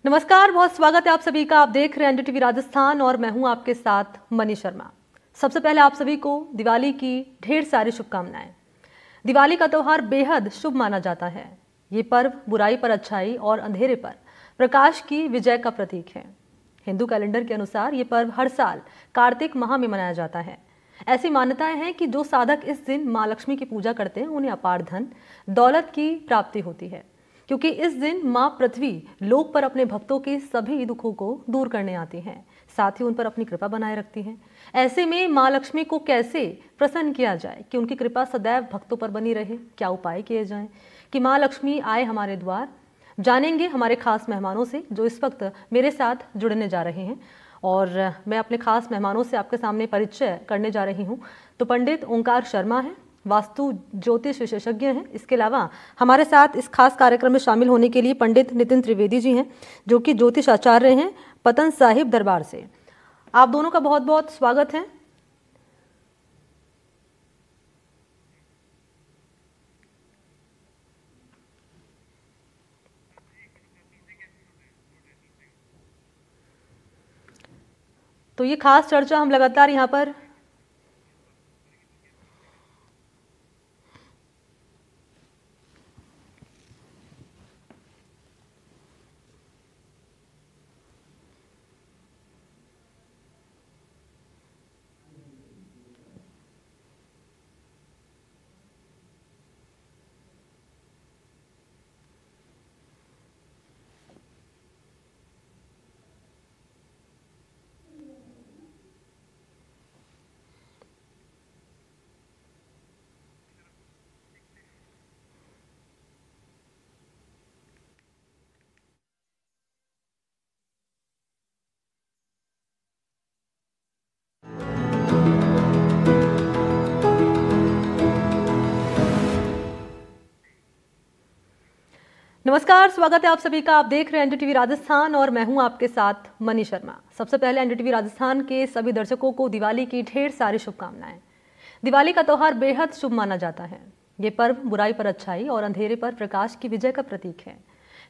नमस्कार, बहुत स्वागत है आप सभी का। आप देख रहे हैं एनडीटीवी राजस्थान और मैं हूं आपके साथ मनी शर्मा। सबसे पहले आप सभी को दिवाली की ढेर सारी शुभकामनाएं। दिवाली का त्यौहार बेहद शुभ माना जाता है। ये पर्व बुराई पर अच्छाई और अंधेरे पर प्रकाश की विजय का प्रतीक है। हिंदू कैलेंडर के अनुसार ये पर्व हर साल कार्तिक माह में मनाया जाता है। ऐसी मान्यताएं हैं कि जो साधक इस दिन माँ लक्ष्मी की पूजा करते हैं उन्हें अपार धन दौलत की प्राप्ति होती है, क्योंकि इस दिन माँ पृथ्वी लोक पर अपने भक्तों के सभी दुखों को दूर करने आती हैं, साथ ही उन पर अपनी कृपा बनाए रखती हैं। ऐसे में माँ लक्ष्मी को कैसे प्रसन्न किया जाए कि उनकी कृपा सदैव भक्तों पर बनी रहे, क्या उपाय किए जाएं कि माँ लक्ष्मी आए हमारे द्वार, जानेंगे हमारे खास मेहमानों से जो इस वक्त मेरे साथ जुड़ने जा रहे हैं। और मैं अपने खास मेहमानों से आपके सामने परिचय करने जा रही हूँ। तो पंडित ओंकार शर्मा हैं, वास्तु ज्योतिष विशेषज्ञ हैं। इसके अलावा हमारे साथ इस खास कार्यक्रम में शामिल होने के लिए पंडित नितिन त्रिवेदी जी हैं, जो कि ज्योतिष आचार्य हैं पतन साहिब दरबार से। आप दोनों का बहुत बहुत स्वागत है। तो ये खास चर्चा हम लगातार यहाँ पर नमस्कार, स्वागत है आप सभी का। आप देख रहे हैं एनडीटीवी राजस्थान और मैं हूं आपके साथ मनी शर्मा। सबसे पहले एनडीटीवी राजस्थान के सभी दर्शकों को दिवाली की ढेर सारी शुभकामनाएं। दिवाली का त्यौहार बेहद शुभ माना जाता है। ये पर्व बुराई पर अच्छाई और अंधेरे पर प्रकाश की विजय का प्रतीक है।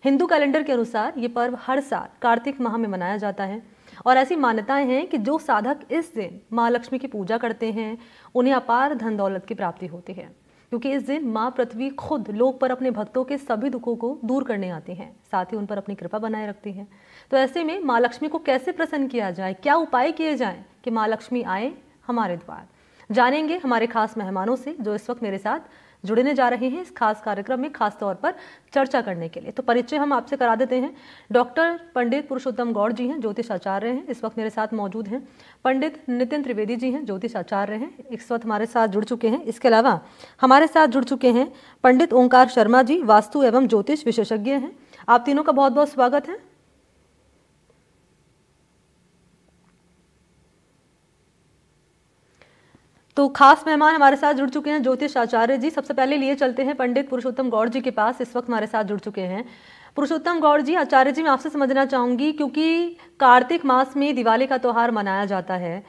हिंदू कैलेंडर के अनुसार ये पर्व हर साल कार्तिक माह में मनाया जाता है और ऐसी मान्यताएं हैं कि जो साधक इस दिन माँ लक्ष्मी की पूजा करते हैं उन्हें अपार धन दौलत की प्राप्ति होती है, क्योंकि इस दिन माँ पृथ्वी खुद लोक पर अपने भक्तों के सभी दुखों को दूर करने आती हैं, साथ ही उन पर अपनी कृपा बनाए रखती हैं। तो ऐसे में माँ लक्ष्मी को कैसे प्रसन्न किया जाए, क्या उपाय किए जाएं कि माँ लक्ष्मी आए हमारे द्वार, जानेंगे हमारे खास मेहमानों से जो इस वक्त मेरे साथ जुड़ने जा रहे हैं इस खास कार्यक्रम में खास तौर पर चर्चा करने के लिए। तो परिचय हम आपसे करा देते हैं। डॉक्टर पंडित पुरुषोत्तम गौड़ जी हैं, ज्योतिष आचार्य हैं, इस वक्त मेरे साथ मौजूद हैं। पंडित नितिन त्रिवेदी जी हैं, ज्योतिष आचार्य हैं, इस वक्त हमारे साथ जुड़ चुके हैं। इसके अलावा हमारे साथ जुड़ चुके हैं पंडित ओंकार शर्मा जी, वास्तु एवं ज्योतिष विशेषज्ञ हैं। आप तीनों का बहुत बहुत स्वागत है। तो खास मेहमान हमारे साथ जुड़ चुके हैं ज्योतिष आचार्य जी। सबसे पहले लिए चलते हैं पंडित पुरुषोत्तम गौड़ जी के पास, इस वक्त हमारे साथ जुड़ चुके हैं। पुरुषोत्तम गौड़ जी, आचार्य जी, मैं आपसे समझना चाहूंगी, क्योंकि कार्तिक मास में दिवाली का त्यौहार मनाया जाता है,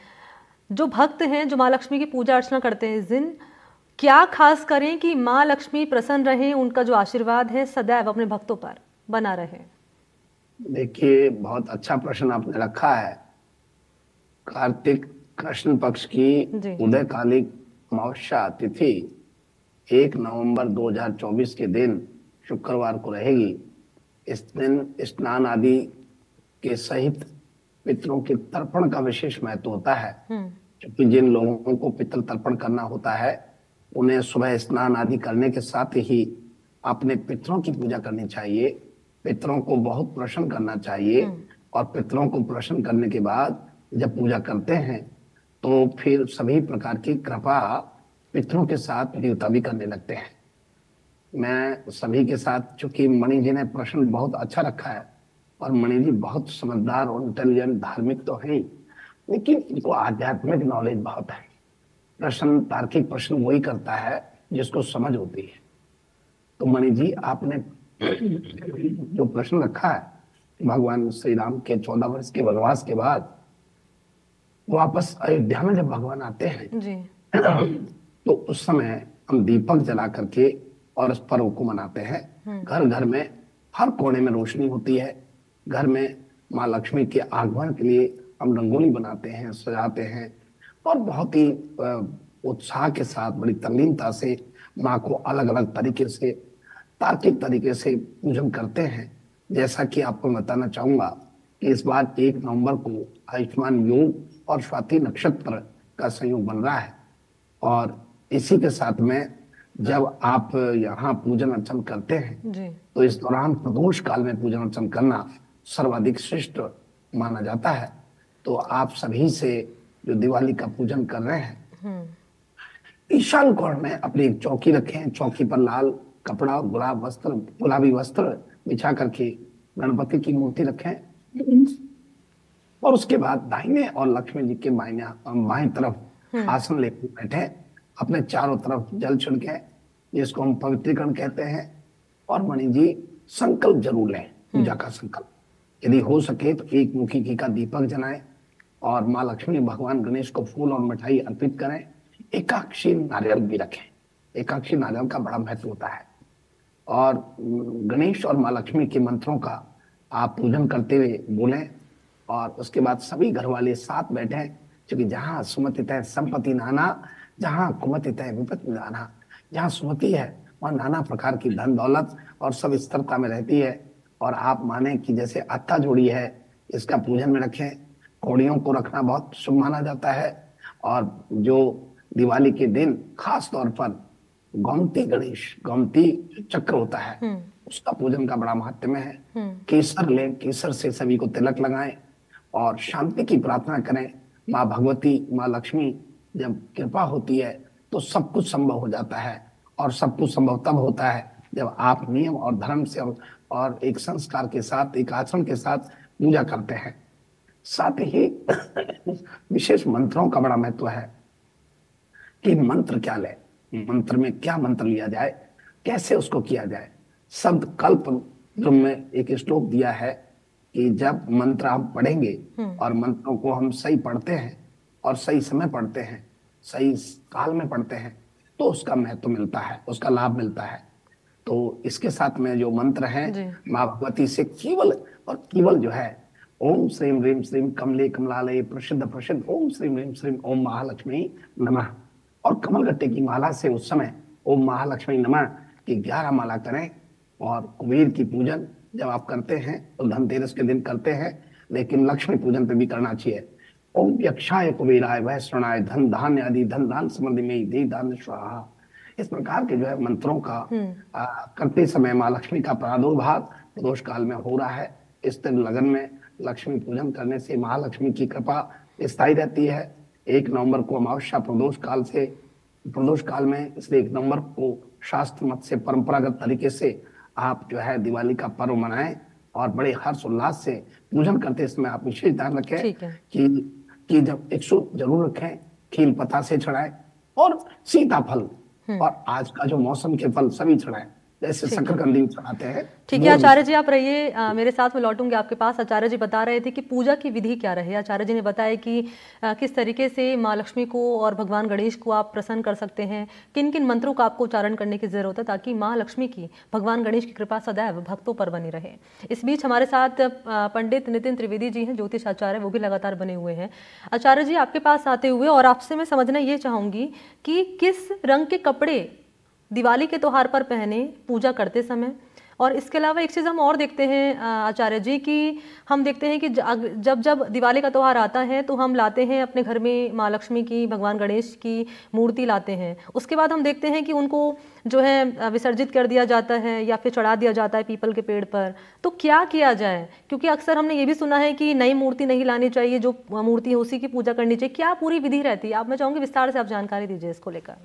जो भक्त हैं जो माँ लक्ष्मी की पूजा अर्चना करते हैं इस दिन, क्या खास करें कि माँ लक्ष्मी प्रसन्न रहे, उनका जो आशीर्वाद है सदैव अपने भक्तों पर बना रहे? देखिए, बहुत अच्छा प्रश्न आपने रखा है। कार्तिक कृष्ण पक्ष की उदयकालिक अमावस्या तिथि 1 नवंबर 2024 के दिन शुक्रवार को रहेगी। इस दिन स्नान आदि के सहित पितरों के तर्पण का विशेष महत्व होता है, क्योंकि जिन लोगों को पितृ तर्पण करना होता है उन्हें सुबह स्नान आदि करने के साथ ही अपने पितरों की पूजा करनी चाहिए, पितरों को बहुत प्रसन्न करना चाहिए। और पितरों को प्रसन्न करने के बाद जब पूजा करते हैं तो फिर सभी प्रकार की कृपा पितरों के साथ देवता भी करने लगते हैं। मैं सभी के साथ, चूंकि मणि जी ने प्रश्न बहुत अच्छा रखा है और मणि जी बहुत समझदार और इंटेलिजेंट धार्मिक तो है, लेकिन इनको आध्यात्मिक नॉलेज बहुत है। प्रश्न, तार्किक प्रश्न वही करता है जिसको समझ होती है। तो मणि जी, आपने जो प्रश्न रखा है, भगवान श्री राम के 14 वर्ष के वनवास के बाद वापस अयोध्या में जब भगवान आते हैं जी, तो उस समय हम दीपक जला करके और इस पर्व को मनाते हैं। घर घर में हर कोने में रोशनी होती है, घर में माँ लक्ष्मी के आगमन के लिए हम रंगोली बनाते हैं, सजाते हैं और बहुत ही उत्साह के साथ, बड़ी तल्लीनता से माँ को अलग अलग तरीके से, तार्किक तरीके से पूजन करते हैं। जैसा कि आपको बताना चाहूंगा कि इस बार 1 नवंबर को आयुष्मान योग और स्वाति नक्षत्र का संयोग बन रहा है और इसी के साथ में जब आप यहाँ पूजन अर्चन करते हैं जी। तो इस दौरान प्रदोष काल में पूजन अर्चन करना सर्वाधिक श्रेष्ठ माना जाता है। तो आप सभी से जो दिवाली का पूजन कर रहे हैं, ईशान कोण में अपनी एक चौकी रखें, चौकी पर लाल कपड़ा और गुलाबी वस्त्र बिछा करके गणपति की मूर्ति रखें और उसके बाद दाहिने और लक्ष्मी जी के बाएं तरफ आसन लेकर बैठे, अपने चारों तरफ जल छिड़के, जिसको हम पवित्रीकरण कहते हैं, और मणि जी संकल्प जरूर लें, पूजा का संकल्प। यदि हो सके तो 1 मुखी घी का दीपक जलाएं और माँ लक्ष्मी भगवान गणेश को फूल और मिठाई अर्पित करें। एकाक्षी नारियल भी रखें, एकाक्षी नारियल का बड़ा महत्व होता है। और गणेश और माँ लक्ष्मी के मंत्रों का आप पूजन करते हुए बोलें और उसके बाद सभी घर वाले साथ बैठे, क्योंकि जहाँ सुमति तय संपत्ति नाना, जहाँ कुमति तय विपत्ति नाना। जहाँ सुमति है वहाँ नाना प्रकार की धन दौलत और सब स्थिरता में रहती है। और आप माने कि जैसे अत्ता जोड़ी है, इसका पूजन में रखें। कौड़ियों को रखना बहुत शुभ माना जाता है और जो दिवाली के दिन खास तौर पर गोमती गणेश, गोमती चक्र होता है, उसका पूजन का बड़ा महत्व है। केसर लें, केसर से सभी को तिलक लगाएं और शांति की प्रार्थना करें। माँ भगवती, माँ लक्ष्मी जब कृपा होती है तो सब कुछ संभव हो जाता है और सब कुछ संभव तब होता है जब आप नियम और धर्म से और एक संस्कार के साथ, एक आचरण के साथ पूजा करते हैं। साथ ही विशेष मंत्रों का बड़ा महत्व है कि मंत्र क्या ले, मंत्र में क्या मंत्र लिया जाए, कैसे उसको किया जाए। शब्द कल्प में एक श्लोक दिया है कि जब मंत्र हम पढ़ेंगे और मंत्रों को हम सही पढ़ते हैं और सही समय पढ़ते हैं, सही काल में पढ़ते हैं, तो उसका महत्व मिलता है, उसका लाभ मिलता है। तो इसके साथ में जो मंत्र है माँ भगवती से केवल जो है ओम श्रीम ह्रीम श्रीम कमले कमलालय प्रसिद्ध प्रसिद्ध ओम श्रीम ह्रीम श्रीम ओम महालक्ष्मी नमः, और कमल गट्टे की माला से उस समय ओम महालक्ष्मी नमः की 11 माला करें। और कुबेर की पूजन जब आप करते हैं तो धनतेरस के दिन करते हैं, लेकिन लक्ष्मी पूजन पे भी करना चाहिए। ओम यक्षाय कुबेराय वैश्रणाय धन धान्य आदि धन दान समृद्धि में दे दान स्वाहा। इस प्रकार के जो है मंत्रों का करते समय माँ लक्ष्मी का प्रादुर्भाव प्रदोष काल में हो रहा है। इस दिन लगन में लक्ष्मी पूजन करने से महालक्ष्मी की कृपा स्थायी रहती है। 1 नवंबर को अमावस्या प्रदोष काल में, इसलिए 1 नवंबर को शास्त्र मत से परंपरागत तरीके से आप जो है दिवाली का पर्व मनाएं और बड़े हर्ष उल्लास से पूजन करते समय आप विशेष ध्यान रखें कि जब 100 जरूर रखें, खील पता से चढ़ाएं और सीताफल और आज का जो मौसम के फल सभी चढ़ाएं, जैसे शकरकंदी चढ़ाते हैं। ठीक है आचार्य जी, आप रहिए, मेरे साथ में लौटूंगे आपके पास। आचार्य जी बता रहे थे कि पूजा की विधि क्या रहे। आचार्य जी ने बताया कि किस तरीके से माँ लक्ष्मी को और भगवान गणेश को आप प्रसन्न कर सकते हैं, किन किन मंत्रों का आपको उच्चारण करने की जरूरत है ताकि माँ लक्ष्मी की, भगवान गणेश की कृपा सदैव भक्तों पर बनी रहे। इस बीच हमारे साथ पंडित नितिन त्रिवेदी जी हैं, ज्योतिष आचार्य, वो भी लगातार बने हुए हैं। आचार्य जी आपके पास आते हुए और आपसे मैं समझना ये चाहूंगी कि किस रंग के कपड़े दिवाली के त्योहार पर पहने पूजा करते समय। और इसके अलावा एक चीज़ हम और देखते हैं आचार्य जी कि हम देखते हैं कि जब दिवाली का त्यौहार आता है तो हम लाते हैं अपने घर में माँ लक्ष्मी की, भगवान गणेश की मूर्ति लाते हैं। उसके बाद हम देखते हैं कि उनको जो है विसर्जित कर दिया जाता है या फिर चढ़ा दिया जाता है पीपल के पेड़ पर। तो क्या किया जाए, क्योंकि अक्सर हमने ये भी सुना है कि नई मूर्ति नहीं लानी चाहिए, जो मूर्ति है उसी की पूजा करनी चाहिए। क्या पूरी विधि रहती है? आप, मैं चाहूँगी विस्तार से आप जानकारी दीजिए इसको लेकर।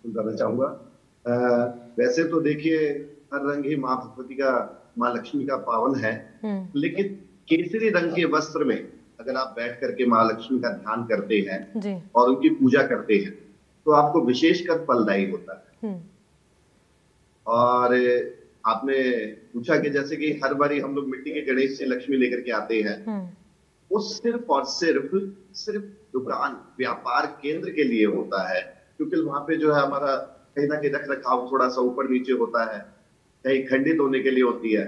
बताना चाहूंगा, वैसे तो देखिए हर रंग ही माँ भगवती का, माँ लक्ष्मी का पावन है, लेकिन केसरी रंग के वस्त्र में अगर आप बैठ करके माँ लक्ष्मी का ध्यान करते हैं और उनकी पूजा करते हैं तो आपको विशेषकर फलदायी होता है। और आपने पूछा कि जैसे कि हर बारी हम लोग मिट्टी के गणेश से लक्ष्मी लेकर के आते हैं, वो सिर्फ और सिर्फ दुकान व्यापार केंद्र के लिए होता है, क्योंकि वहां पे जो है हमारा कहीं ना कहीं रख रखाव थोड़ा सा ऊपर नीचे होता है, कहीं खंडित होने के लिए होती है।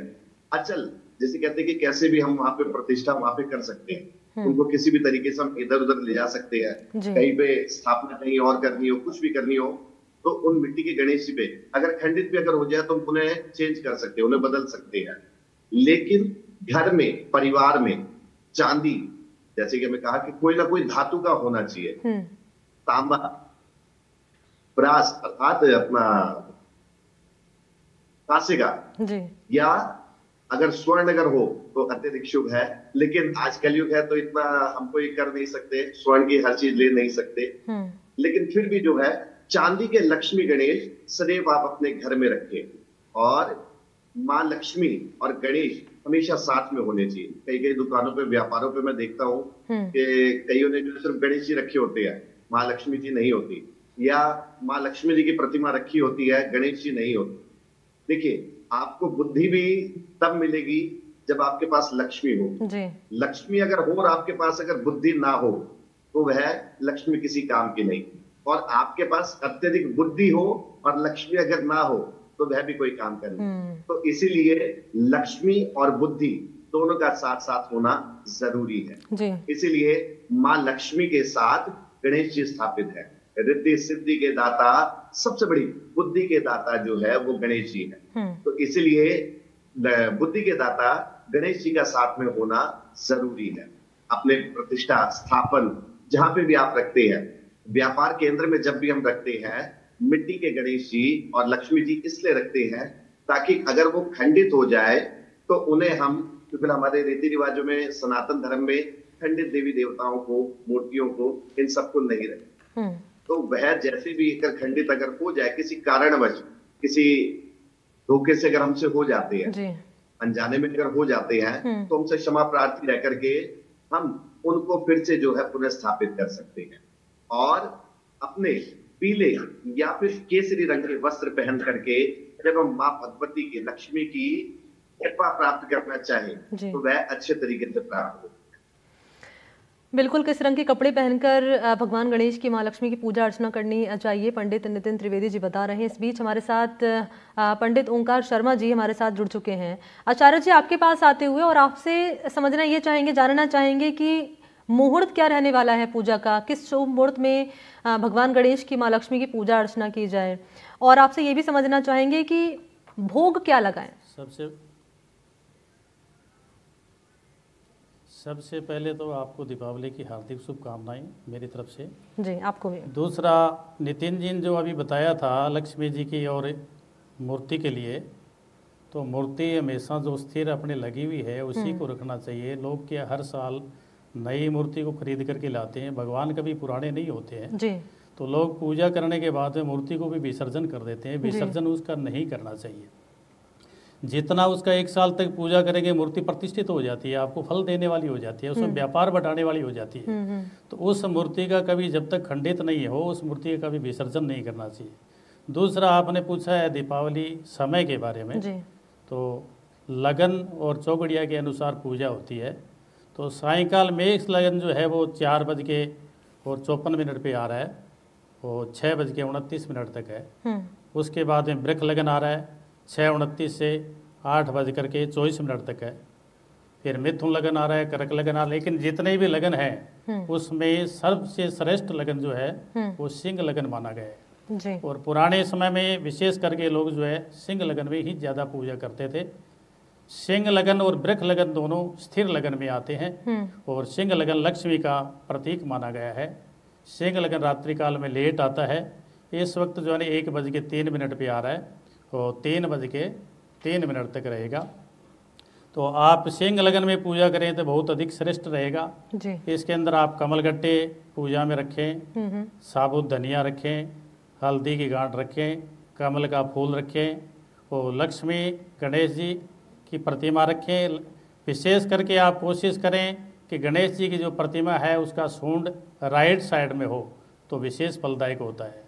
अचल जैसे कहते हैं कि कैसे भी हम वहां पे प्रतिष्ठा वहां पे कर सकते हैं, उनको किसी भी तरीके से हम इधर उधर ले जा सकते हैं, कहीं पे स्थापना कहीं और करनी हो, कुछ भी करनी हो, तो उन मिट्टी के गणेश जी पे अगर खंडित भी अगर हो जाए तो हम उन्हें चेंज कर सकते हैं, उन्हें बदल सकते हैं। लेकिन घर में, परिवार में चांदी, जैसे कि मैं कहा कि कोई ना कोई धातु का होना चाहिए, तांबा, ब्रास अर्थात अपना कांसे का, या अगर स्वर्ण अगर हो तो अत्यधिक शुभ है। लेकिन आज कलयुग है तो इतना हम कोई कर नहीं सकते, स्वर्ण की हर चीज ले नहीं सकते, लेकिन फिर भी जो है चांदी के लक्ष्मी गणेश सदैव आप अपने घर में रखें। और माँ लक्ष्मी और गणेश हमेशा साथ में होने चाहिए। कई कई दुकानों पे, व्यापारों पे मैं देखता हूँ कि कईयों ने जो सिर्फ गणेश जी रखे होते हैं, माँ लक्ष्मी जी नहीं होती, या माँ लक्ष्मी जी की प्रतिमा रखी होती है, गणेश जी नहीं होती। देखिए, आपको बुद्धि भी तब मिलेगी जब आपके पास लक्ष्मी हो। लक्ष्मी अगर हो और आपके पास अगर बुद्धि ना हो तो वह लक्ष्मी किसी काम की नहीं। और आपके पास अत्यधिक बुद्धि हो और लक्ष्मी अगर ना हो तो वह भी कोई काम कर नहीं। तो इसीलिए लक्ष्मी और बुद्धि दोनों का साथ साथ होना जरूरी है। इसीलिए माँ लक्ष्मी के साथ गणेश जी स्थापित है। रिद्धि सिद्धि के दाता, सबसे बड़ी बुद्धि के दाता जो है वो गणेश जी है। तो इसलिए बुद्धि के दाता गणेश जी का साथ में होना जरूरी है। अपने प्रतिष्ठा स्थापन जहां पे भी आप रखते हैं, व्यापार केंद्र में जब भी हम रखते हैं, मिट्टी के गणेश जी और लक्ष्मी जी इसलिए रखते हैं ताकि अगर वो खंडित हो जाए तो उन्हें हम, क्योंकि हमारे रीति रिवाजों में, सनातन धर्म में खंडित देवी देवताओं को, मूर्तियों को, इन सबको नहीं रखते। तो वह जैसे भी अगर खंडित अगर हो जाए किसी कारणवश, किसी धोखे से अगर हमसे हो जाते हैं, अनजाने में अगर हो जाते हैं, तो हमसे क्षमा प्रार्थी रह करके हम उनको फिर से जो है पुनः स्थापित कर सकते हैं। और अपने पीले या फिर केसरी रंग के वस्त्र पहन करके जब हम माँ भगवती की, लक्ष्मी की कृपा प्राप्त करना चाहें तो वह अच्छे तरीके से प्राप्त हो। बिल्कुल, किस रंग के कपड़े पहनकर भगवान गणेश की, माँ लक्ष्मी की पूजा अर्चना करनी चाहिए, पंडित नितिन त्रिवेदी जी बता रहे हैं। इस बीच हमारे साथ पंडित ओंकार शर्मा जी हमारे साथ जुड़ चुके हैं। आचार्य जी, आपके पास आते हुए और आपसे समझना ये चाहेंगे, जानना चाहेंगे कि मुहूर्त क्या रहने वाला है पूजा का, किस शुभ मुहूर्त में भगवान गणेश की, माँ लक्ष्मी की पूजा अर्चना की जाए, और आपसे ये भी समझना चाहेंगे कि भोग क्या लगाएं। सबसे पहले तो आपको दीपावली की हार्दिक शुभकामनाएं मेरी तरफ से। जी, आपको भी। दूसरा, नितिन जी ने जो अभी बताया था लक्ष्मी जी की और मूर्ति के लिए, तो मूर्ति हमेशा जो स्थिर अपने लगी हुई है उसी को रखना चाहिए। लोग क्या हर साल नई मूर्ति को खरीद करके लाते हैं, भगवान कभी पुराने नहीं होते हैं जी। तो लोग पूजा करने के बाद में मूर्ति को भी विसर्जन कर देते हैं। विसर्जन उसका नहीं करना चाहिए। जितना उसका 1 साल तक पूजा करेंगे मूर्ति प्रतिष्ठित हो जाती है, आपको फल देने वाली हो जाती है, उसमें व्यापार बढ़ाने वाली हो जाती है। तो उस मूर्ति का कभी जब तक खंडित नहीं हो उस मूर्ति का कभी विसर्जन नहीं करना चाहिए। दूसरा, आपने पूछा है दीपावली समय के बारे में जी। तो लगन और चौगड़िया के अनुसार पूजा होती है। तो सायंकाल में एक लगन जो है वो 4:54 पे आ रहा है, वो 6:29 तक है। उसके बाद में वृक्ष लगन आ रहा है 6:29 से 8:24 तक है। फिर मिथुन लगन आ रहा है, कर्क लगन आ रहा है। लेकिन जितने भी लगन हैं उसमें सबसे श्रेष्ठ लगन जो है वो सिंह लगन माना गया है जी। और पुराने समय में विशेष करके लोग जो है सिंह लगन में ही ज़्यादा पूजा करते थे। सिंह लगन और वृक्ष लगन दोनों स्थिर लगन में आते हैं और सिंह लगन लक्ष्मी का प्रतीक माना गया है। सिंह लगन रात्रि काल में लेट आता है। इस वक्त जो है 1:03 पे आ रहा है और 3:03 तक रहेगा। तो आप सिंह लगन में पूजा करें तो बहुत अधिक श्रेष्ठ रहेगा जी। इसके अंदर आप कमलगट्टे पूजा में रखें, साबुत धनिया रखें, हल्दी की गांठ रखें, कमल का फूल रखें और लक्ष्मी गणेश जी की प्रतिमा रखें। विशेष करके आप कोशिश करें कि गणेश जी की जो प्रतिमा है उसका सूंड राइट साइड में हो तो विशेष फलदायक होता है।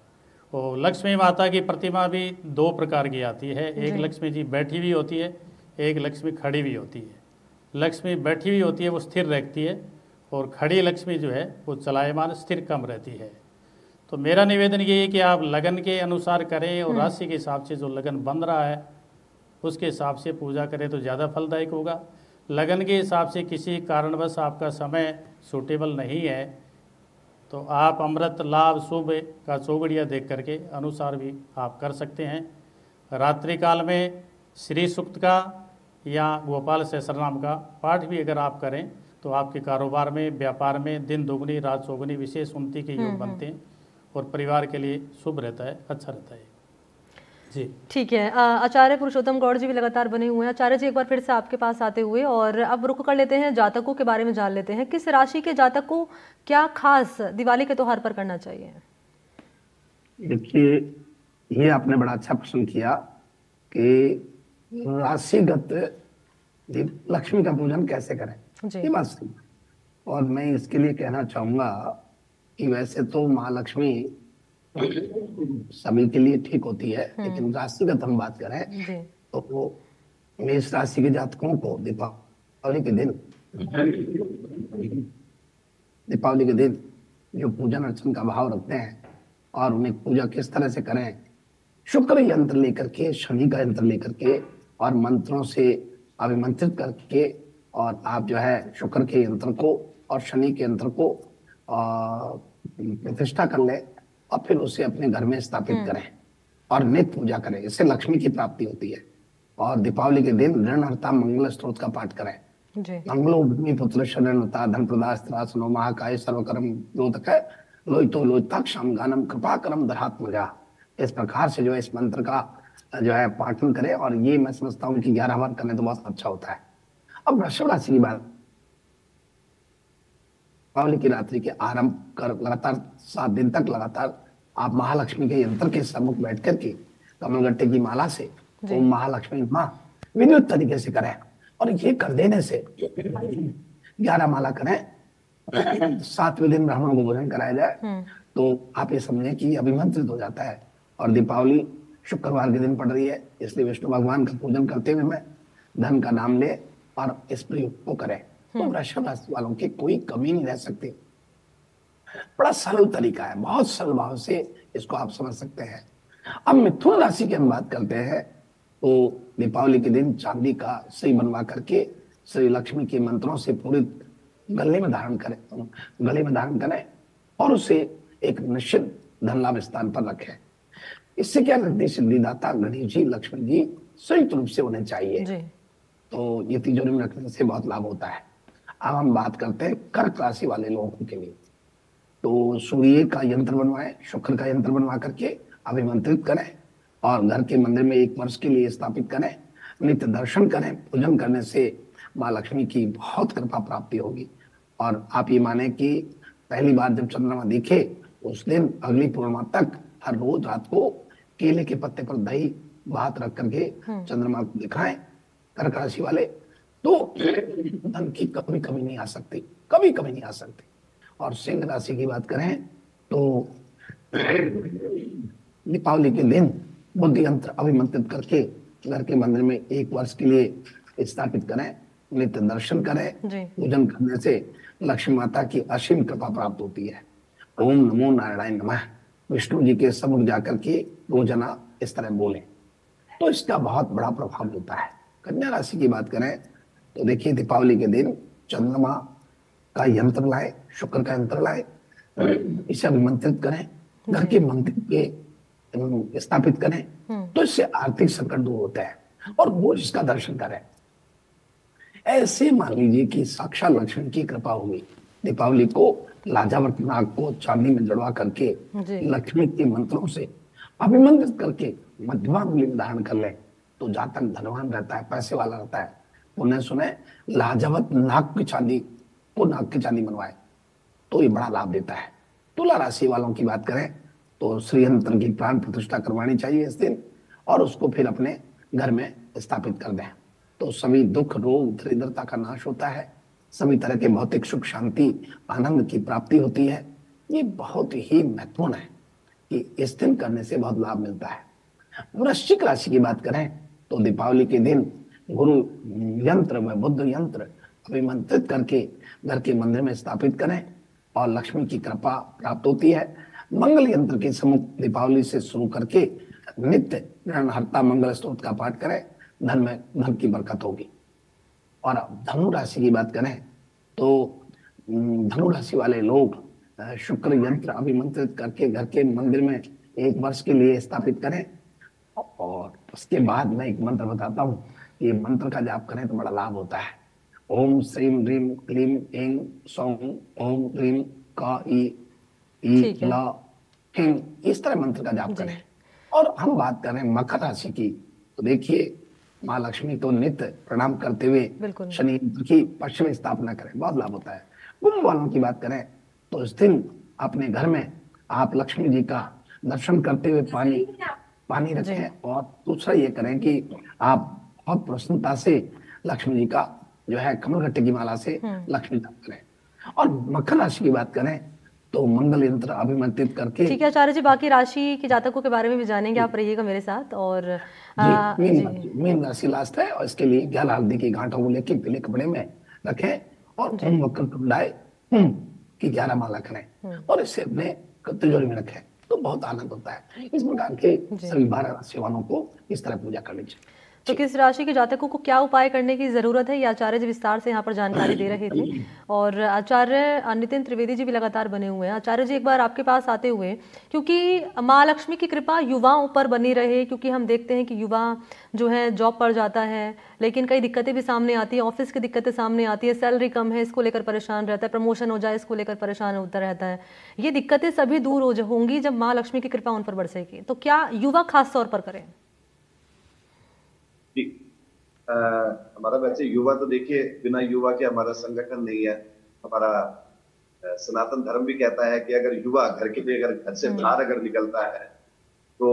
और लक्ष्मी माता की प्रतिमा भी 2 प्रकार की आती है, एक लक्ष्मी जी बैठी हुई होती है, एक लक्ष्मी खड़ी हुई होती है। लक्ष्मी बैठी हुई होती है वो स्थिर रहती है और खड़ी लक्ष्मी जो है वो चलायमान स्थिर कम रहती है। तो मेरा निवेदन ये है कि आप लगन के अनुसार करें और राशि के हिसाब से जो लगन बन रहा है उसके हिसाब से पूजा करें तो ज़्यादा फलदायक होगा। लगन के हिसाब से किसी कारणवश आपका समय सूटेबल नहीं है तो आप अमृत लाभ शुभ का चौगड़िया देख करके अनुसार भी आप कर सकते हैं। रात्रि काल में श्री सूक्त का या गोपाल सहस्रनाम का पाठ भी अगर आप करें तो आपके कारोबार में, व्यापार में दिन दोगुनी रात चौगुनी विशेष उन्नति के योग बनते हैं और परिवार के लिए शुभ रहता है, अच्छा रहता है जी। ठीक है, आचार्य पुरुषोत्तम गौड़ जी भी लगातार बने हुए हैं। आचार्य जी एक बार फिर से आपके पास आते हुए और अब रुख कर लेते हैं, जातकों के बारे में जान लेते हैं। किस राशि के जातक को क्या खास दिवाली के त्योहार पर करना चाहिए? देखिए, ये आपने बड़ा अच्छा प्रश्न किया कि राशिगत लक्ष्मी का पूजन कैसे करें, ये बात सही। और मैं इसके लिए कहना चाहूंगा कि वैसे तो महालक्ष्मी सभी के लिए ठीक होती है, लेकिन राशिगत हम बात करें तो वो मेष राशि के जातकों को दीपावली के दिन जो पूजन अर्चन का भाव रखते हैं और उन्हें पूजा किस तरह से करें, शुक्र यंत्र लेकर के, शनि का यंत्र लेकर के और मंत्रों से अभिमंत्रित करके, और आप जो है शुक्र के यंत्र को और शनि के यंत्र को प्रतिष्ठा कर ले और फिर उसे अपने घर में स्थापित करें और नित्य पूजा करें, इससे लक्ष्मी की प्राप्ति होती है। और दीपावली के दिन ऋणहर्ता मंगल स्तोत्र का पाठ करें। मंगलो भूमि पुत्र शरणता धन प्रदास्त्रासनो महाकाय सर्वकर्म योधक लोहितो लोहिताक्षम गानम कृपा करम दहात्मजा। इस प्रकार से जो है इस मंत्र का जो है पाठन करें और ये मैं समझता हूँ कि 11 बार करने तो बहुत अच्छा होता है। अब वृषभ राशि की बात, दीपावली की रात्रि के आरंभ कर लगातार 7 दिन तक लगातार आप महालक्ष्मी के यंत्र के सम्मुख बैठ करके कमलगट्टे की माला से ओम महालक्ष्मी माँ विद्युत तरीके से करें। और ये कर देने से 11 माला करें, 7वें दिन ब्राह्मणों को भोजन कराया जाए तो आप ये समझें कि अभिमंत्रित हो जाता है। और दीपावली शुक्रवार के दिन पड़ रही है, इसलिए विष्णु भगवान का पूजन करते हुए मैं धन का नाम ले और इस प्रयोग को करें तो वृषभ राशि वालों की कोई कमी नहीं रह सकती। बड़ा सरल तरीका है, बहुत सरल भाव से इसको आप समझ सकते हैं। अब मिथुन राशि की हम बात करते हैं तो दीपावली के दिन चांदी का श्री बनवा करके श्री लक्ष्मी के मंत्रों से पूरी गले में धारण करें और उसे एक निश्चित धन लाभ स्थान पर रखें। इससे क्या निर्देश सिद्धिदाता गणेश जी, लक्ष्मी जी संयुक्त रूप से होने चाहिए, तो ये तिजोरी में रखने से बहुत लाभ होता है। अब हम बात करते हैं कर्क राशि वाले लोगों के लिए, तो सूर्य का यंत्र बनवाएं, शुक्र का यंत्र बनवा करके अभिमंत्रित करें और घर के मंदिर में 1 वर्ष के लिए स्थापित करें, नित्य दर्शन करें। पूजन करने से माँ लक्ष्मी की बहुत कृपा प्राप्ति होगी। और आप ये माने कि पहली बार जब चंद्रमा दिखे उस दिन अगली पूर्णिमा तक हर रोज रात को केले के पत्ते पर दही भात रख करके चंद्रमा को दिखाएं कर्क राशि वाले, तो धन की कभी नहीं आ सकती, कभी नहीं आ सकती। और सिंह राशि की बात करें तो दीपावली के दिन बुद्ध यंत्र अभिमंत्रित करके घर के मंदिर में 1 वर्ष के लिए स्थापित करें, नित्य दर्शन करें। पूजन करने से लक्ष्मी माता की असीम कृपा प्राप्त होती है। ओम नमो नारायण नमः विष्णु जी के सम्मुख जाकर के रोजाना इस तरह बोलें तो इसका बहुत बड़ा प्रभाव होता है। कन्या राशि की बात करें तो देखिए दीपावली के दिन चंद्रमा का यंत्र लाए, शुक्र का यंत्र लाए, इसे अभिमंत्रित करें, घर के मंदिर के स्थापित करें तो इससे आर्थिक संकट दूर होता है और वो इसका दर्शन करें। ऐसे मान लीजिए कि साक्षात लक्ष्मी की कृपा होगी। दीपावली को लाजावत नाग को चांदी में जड़वा करके लक्ष्मी के मंत्रों से अभिमंत्रित करके मध्यमा अंगुली में धारण कर ले तो जातक धनवान रहता है, पैसे वाला रहता है। उन्हें सुने लाजावत नाग की चांदी बनवाए तो ये बड़ा लाभ देता है। तुला राशि वालों की बात करें तो श्री यंत्र की प्राण प्रतिष्ठा करवानी चाहिए इस दिन और उसको फिर अपने घर में स्थापित कर दें तो सभी दुख रोग दरिद्रता का नाश होता है, सभी तरह के भौतिक सुख शांति आनंद की प्राप्ति होती है। ये बहुत ही महत्वपूर्ण है कि इस दिन करने से बहुत लाभ मिलता है। वृश्चिक राशि की बात करें तो दीपावली के दिन गुरु यंत्र व बुद्ध यंत्र अभिमंत्रित करके घर के मंदिर में स्थापित करें और लक्ष्मी की कृपा प्राप्त होती है। मंगल यंत्र के सम्मुख दीपावली से शुरू करके नित्य ऋणहर्ता मंगल स्तोत्र का पाठ करें, धन की बरकत होगी। और अब धनु राशि की बात करें तो धनु राशि वाले लोग शुक्र यंत्र अभिमंत्रित करके घर के मंदिर में 1 वर्ष के लिए स्थापित करें। और उसके बाद मैं एक मंत्र बताता हूँ, ये मंत्र का जाप करें तो बड़ा लाभ होता है। ओम श्रीम ह्रीम क्लीम ऐं सौं ओम ह्रीम का ई ला हिं, इस तरह मंत्र का जाप करें। और हम बात करें मकर राशि की, तो देखिए माँ लक्ष्मी को नित्य प्रणाम करते हुए शनि यंत्र की पक्ष में स्थापना करें, बहुत लाभ होता है। कुंभ वालों की बात करें तो इस दिन अपने घर में आप लक्ष्मी जी का दर्शन करते हुए पानी रखें। और दूसरा ये करें कि आप बहुत प्रसन्नता से लक्ष्मी जी का जो है कमलगट्टे की माला से लक्ष्मी जाप करें। और मकर राशि की बात करें तो मंगल यंत्र अभिमंत्रित करके। ठीक है आचार्य जी, बाकी राशि के जातकों के बारे में भी जानेंगे, आप रहिएगा मेरे साथ। और मीन राशि लास्ट है, और इसके लिए ज्ञान हल्दी की गांठों को लेके पीले कपड़े में रखें और ओम वक्र टुंडाए की 11 माला करें और इसे अपने तिजोरी में रखें, तो बहुत आनंद होता है। इस प्रकार के सभी 12 राशि वालों को इस तरह पूजा करनी चाहिए। तो किस राशि के जातकों को क्या उपाय करने की जरूरत है, ये आचार्य जी विस्तार से यहाँ पर जानकारी दे रहे थे। और आचार्य नितिन त्रिवेदी जी भी लगातार बने हुए हैं। आचार्य जी एक बार आपके पास आते हुए, क्योंकि माँ लक्ष्मी की कृपा युवाओं पर बनी रहे, क्योंकि हम देखते हैं कि युवा जो है जॉब पर जाता है लेकिन कई दिक्कतें भी सामने आती है, ऑफिस की दिक्कतें सामने आती है, सैलरी कम है इसको लेकर परेशान रहता है, प्रमोशन हो जाए इसको लेकर परेशान होता रहता है। ये दिक्कतें सभी दूर होंगी जब माँ लक्ष्मी की कृपा उन पर बरसेगी। तो क्या युवा खास तौर पर करें? हमारा वैसे युवा तो देखिए बिना युवा के हमारा संगठन नहीं है। हमारा सनातन धर्म भी कहता है कि अगर युवा घर के लिए अगर घर से बाहर अगर निकलता है तो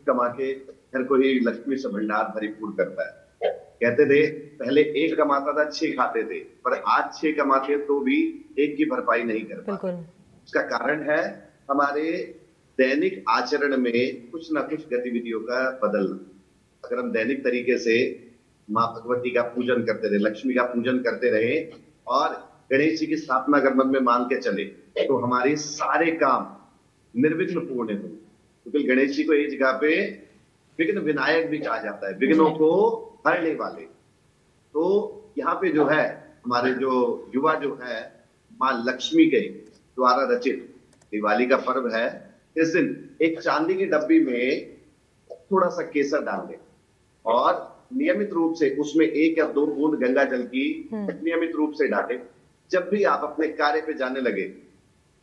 कमा के घर को ही लक्ष्मी से भंडार भरपूर करता है। कहते थे पहले एक कमाता था 6 खाते थे, पर आज 6 कमाते तो भी एक की भरपाई नहीं कर पाते। उसका कारण है हमारे दैनिक आचरण में कुछ ना कुछ गतिविधियों का बदलना। अगर हम दैनिक तरीके से माँ भगवती का पूजन करते रहे, लक्ष्मी का पूजन करते रहे और गणेश जी की स्थापना अगर मन में मान के चले तो हमारे सारे काम निर्विघ्न पूर्ण होंगे। क्योंकि गणेश जी को एक जगह पे विघ्न विनायक भी कहा जाता है, विघ्नों को हरने वाले। तो यहाँ पे जो है हमारे जो युवा जो है माँ लक्ष्मी के द्वारा रचित दिवाली का पर्व है। इस दिन एक चांदी की डब्बी में थोड़ा सा केसर डाल दें और नियमित रूप से उसमें 1 या 2 बूंद गंगा जल की नियमित रूप से डालें। जब भी आप अपने कार्य पे जाने लगे,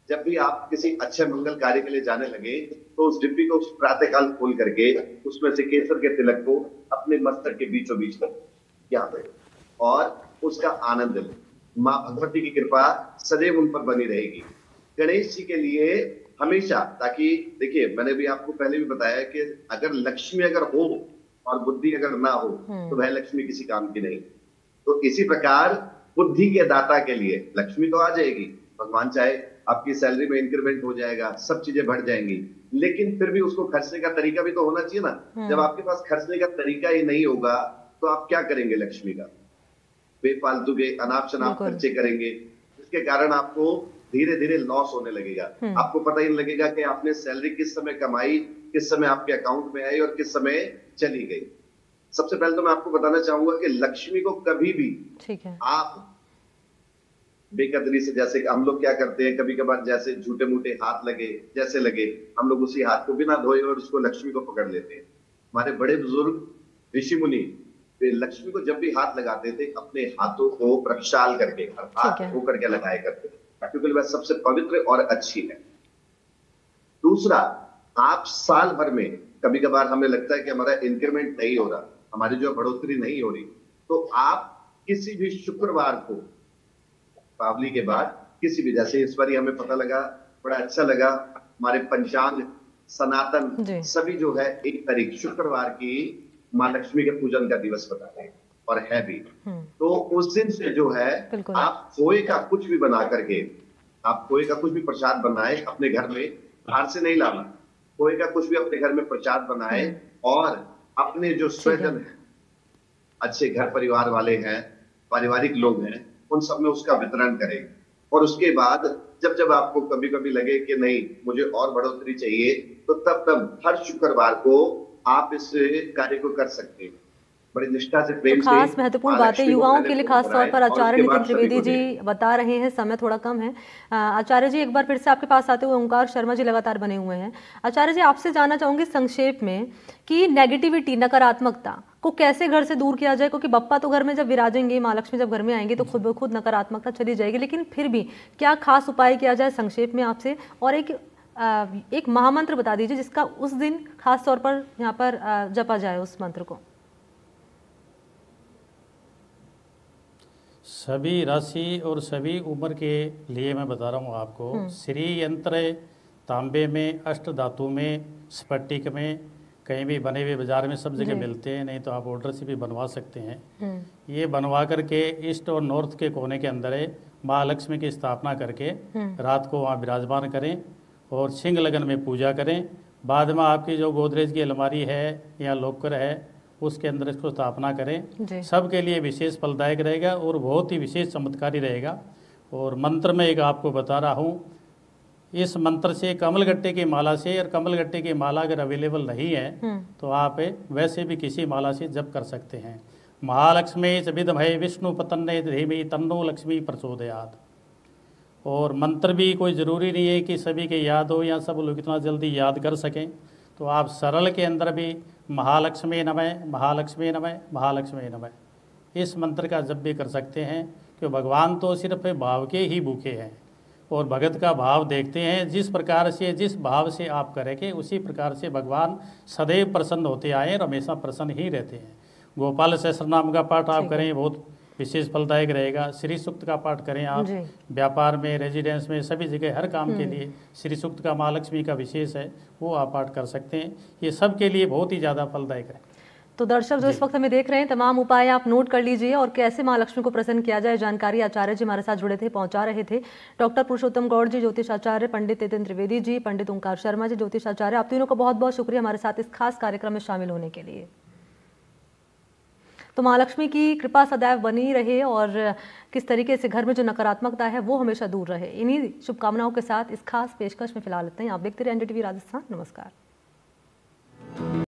जब भी आप किसी अच्छे मंगल कार्य के लिए जाने लगे, तो उस डिब्बी को प्रातःकाल खोल करके उसमें से केसर के तिलक को अपने मस्तक के बीचों बीच कर यहाँ पे और उसका आनंद लें। माँ भगवती की कृपा सदैव उन पर बनी रहेगी। गणेश जी के लिए हमेशा, ताकि देखिए मैंने भी आपको पहले भी बताया कि अगर लक्ष्मी अगर हो और बुद्धि अगर ना हो तो वह लक्ष्मी किसी काम की नहीं। तो इसी प्रकार बुद्धि के दाता के लिए लक्ष्मी तो आ जाएगी, भगवान चाहे आपकी सैलरी में इंक्रीमेंट हो जाएगा, सब चीजें बढ़ जाएंगी, लेकिन फिर भी उसको खर्चने का तरीका भी तो होना चाहिए ना। जब आपके पास खर्चने का तरीका ही नहीं होगा तो आप क्या करेंगे लक्ष्मी का? बेफालतू के अनाप शनाप खर्चे करेंगे, जिसके कारण आपको धीरे धीरे लॉस होने लगेगा। आपको पता ही नहीं लगेगा कि आपने सैलरी किस समय कमाई, किस समय आपके अकाउंट में आई और किस समय चली गई। सबसे पहले तो मैं आपको बताना चाहूंगा कि लक्ष्मी को कभी भी आप बेकदरी से, जैसे हम लोग क्या करते हैं कभी कभार, जैसे झूठे मूठे हाथ लगे जैसे लगे, हम लोग उसी हाथ को बिना धोए और उसको लक्ष्मी को पकड़ लेते हैं। हमारे बड़े बुजुर्ग ऋषि मुनि वे लक्ष्मी को जब भी हाथ लगाते थे अपने हाथों को प्रक्षाल करके अर्थात धो करके लगाए करते थे, क्योंकि वह सबसे पवित्र और अच्छी है। दूसरा, आप साल भर में कभी कभार हमें लगता है कि हमारा इंक्रीमेंट नहीं हो रहा, हमारी जो बढ़ोतरी नहीं हो रही, तो आप किसी भी शुक्रवार को दीपावली के बाद किसी भी, जैसे इस बार हमें पता लगा, बड़ा अच्छा लगा, हमारे पंचांग सनातन सभी जो है 1 तारीख शुक्रवार की माँ लक्ष्मी के पूजन का दिवस बताते हैं और है भी। तो उस दिन से जो है आप खोए का कुछ भी बना करके, आप खोए का कुछ भी प्रसाद बनाए अपने घर में, बाहर से नहीं लाना, खोए का कुछ भी अपने घर में प्रसाद बनाए और अपने जो स्वजन है, अच्छे घर परिवार वाले हैं, पारिवारिक लोग हैं, उन सब में उसका वितरण करें। और उसके बाद जब जब आपको कभी कभी लगे कि नहीं मुझे और बढ़ोतरी चाहिए, तो तब हर शुक्रवार को आप इस कार्य को कर सकते हैं। बड़ी निष्ठा से, प्रेम तो खास महत्वपूर्ण बातें युवाओं के लिए खास तौर पर आचार्य नितिन त्रिवेदी जी बता रहे हैं। समय थोड़ा कम है। आचार्य जी, एक बार फिर से आपके पास आते हुए ओंकार शर्मा जी लगातार बने हुए हैं। आचार्य जी, आपसे जानना चाहूंगी संक्षेप में कि नेगेटिविटी, नकारात्मकता को कैसे घर से दूर किया जाए, क्योंकि बप्पा तो घर में जब विराजेंगे, माँ लक्ष्मी जब घर में आएंगे तो खुद ब खुद नकारात्मकता चली जाएगी, लेकिन फिर भी क्या खास उपाय किया जाए संक्षेप में आपसे, और एक महामंत्र बता दीजिए जिसका उस दिन खास तौर पर यहाँ पर जपा जाए उस मंत्र को। सभी राशि और सभी उम्र के लिए मैं बता रहा हूँ आपको। श्री यंत्र तांबे में, अष्ट धातु में, स्फटिक में, कहीं भी बने हुए बाजार में सब जगह मिलते हैं, नहीं तो आप ऑर्डर से भी बनवा सकते हैं। ये बनवा करके ईस्ट और नॉर्थ के कोने के अंदर माँ लक्ष्मी की स्थापना करके रात को वहाँ विराजमान करें और सिंह लगन में पूजा करें। बाद में आपकी जो गोदरेज की अलमारी है या लॉकर है उसके अंदर इसको स्थापना करें। सबके लिए विशेष फलदायक रहेगा और बहुत ही विशेष चमत्कारी रहेगा। और मंत्र में एक आपको बता रहा हूँ, इस मंत्र से कमलगट्टे की माला से, और कमलगट्टे की माला अगर अवेलेबल नहीं है तो आप वैसे भी किसी माला से जप कर सकते हैं। महालक्ष्मी च विद्महे विष्णु पतन्ने धीमहि तन्नो लक्ष्मी प्रचोदयात्। और मंत्र भी कोई ज़रूरी नहीं है कि सभी के याद हो या सब लोग इतना जल्दी याद कर सकें, तो आप सरल के अंदर भी महालक्ष्मी नमः, महालक्ष्मी नमः, महालक्ष्मी नमः इस मंत्र का जप भी कर सकते हैं। कि भगवान तो सिर्फ भाव के ही भूखे हैं और भगत का भाव देखते हैं। जिस प्रकार से, जिस भाव से आप करेंगे उसी प्रकार से भगवान सदैव प्रसन्न होते आए और हमेशा प्रसन्न ही रहते हैं। गोपाल सहस्त्र नाम का पाठ आप करें, बहुत विशेष फलदायक रहेगा। श्री सूक्त का पाठ करें आप, व्यापार में, रेजिडेंस में, सभी जगह हर काम के लिए श्री सूक्त का महालक्ष्मी का विशेष है, वो आप पाठ कर सकते हैं। ये सब के लिए बहुत ही ज़्यादा फलदायक है। तो दर्शक जो इस वक्त हमें देख रहे हैं, तमाम उपाय आप नोट कर लीजिए और कैसे माँ लक्ष्मी को प्रसन्न किया जाए, जानकारी आचार्य जी हमारे साथ जुड़े थे, पहुंचा रहे थे। डॉक्टर पुरुषोत्तम गौड़ जी ज्योतिष आचार्य, पंडित नितिन त्रिवेदी जी, पंडित ओंकार शर्मा जी ज्योतिष आचार्य, आप तीनों का बहुत बहुत शुक्रिया हमारे साथ इस खास कार्यक्रम में शामिल होने के लिए। तो माँ लक्ष्मी की कृपा सदैव बनी रहे और किस तरीके से घर में जो नकारात्मकता है वो हमेशा दूर रहे, इन्हीं शुभकामनाओं के साथ इस खास पेशकश में फिलहाल इतना ही। आप देखते रहे एनडीटीवी राजस्थान। नमस्कार।